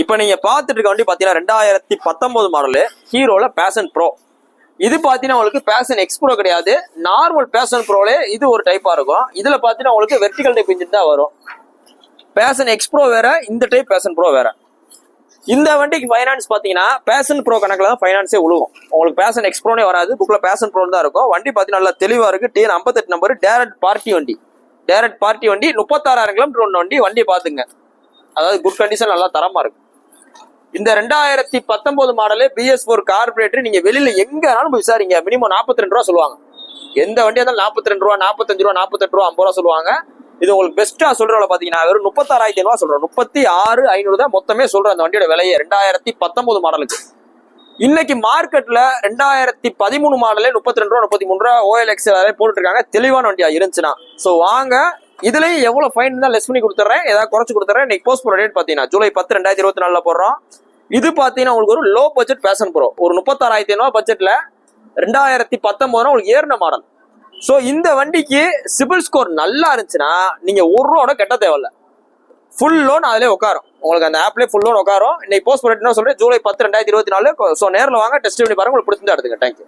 இப்போ நீங்க பார்த்துட்டு இருக்க வண்டி பாத்தீங்கன்னா 2019 மாடலு ஹீரோல பேஷன் ப்ரோ. இது பாத்தீங்கன்னா உங்களுக்கு பேஷன் எக்ஸ் ப்ரோ கிடையாது, நார்மல் பேஷன் ப்ரோலே இது ஒரு டைப்பா இருக்கும். இதுல பாத்தீங்கன்னா உங்களுக்கு வெர்டிகல் டைப் இன்ஜின் தான் வரும். பேஷன் எக்ஸ் ப்ரோ வேற, இந்த டைப் பேஷன் ப்ரோ வேற. இந்த வண்டிக்கு ஃபைனான்ஸ் பாத்தீங்கன்னா பேஷன் ப்ரோ கணக்குல தான் ஃபைனான்ஸே உழுவும். உங்களுக்கு பேஷன் எக்ஸ் ப்ரோனே வராது, புக்ல பேஷன் ப்ரோ தான் இருக்கும். வண்டி பாத்தீங்கன்னா நல்லா தெளிவா இருக்கு. TN 58 நம்பர், டைரக்ட் பார்ட்டி வண்டி. டைரக்ட் பார்ட்டி வண்டி, 36,000 கிலோமீட்டர் வண்டி. வண்டியை பாத்துங்க, அதாவது குட் கண்டிஷன், நல்லா தரமா இருக்கு. இந்த 2019 மாடலு BS4 கார்பரேட்டர். நீங்க வெளியில எங்கனாலும் போய் விசாரிங்க, மினிமம் 42 ரூபா சொல்லுவாங்க. எந்த வண்டியா இருந்தாலும் 42 ரூபா, 45 ரூபா, 48 ரூபா, 50 ரூபா சொல்லுவாங்க. இது உங்களுக்கு பெஸ்டா சொல்றவங்க பாத்தீங்கன்னா வெறும் 36,500 சொல்றோம். 36,500 தான் மொத்தமே சொல்றோம் அந்த வண்டியோட விலையை 2019 மாடலுக்கு. இன்னைக்கு மார்க்கெட்ல 2013 மாடலே 32 ரூபா, 33 ரூபா OLX போட்டுட்டு இருக்காங்க. தெளிவான வண்டியா இருந்துச்சுன்னா சோ வாங்க. இதுலயும் எவ்வளவு ஃபைன் தான் லெஸ் பண்ணி கொடுத்துறேன், ஏதாவது குறைச்சு கொடுத்துறேன். இன்னைக்கு போஸ்ட் போற டேட் பாத்தீங்கன்னா ஜூலை 10, 2024 போடுறோம். இது பாத்தீங்கன்னா உங்களுக்கு ஒரு லோ பட்ஜெட் பேஷன் ப்ரோ, ஒரு 36,500 பட்ஜெட்ல 2019 உங்களுக்கு ஏறின மாடல். சோ இந்த வண்டிக்கு சிபில் ஸ்கோர் நல்லா இருந்துச்சுன்னா நீங்க 1 ரூபா கட்ட தேவையில்ல, ஃபுல் லோன் அதிலே உட்காரும். உங்களுக்கு அந்த ஆப்லேயே ஃபுல் லோன் உட்காரும். இன்னைக்கு போஸ்ட் பண்ணிட்டு சொல்றேன் ஜூலை 10, 2024. சோ நேரில் வாங்க, டெஸ்ட் பண்ணி பாருங்க, உங்களுக்கு பிடிச்சிருந்தா எடுத்துங்க. தேங்க்யூ.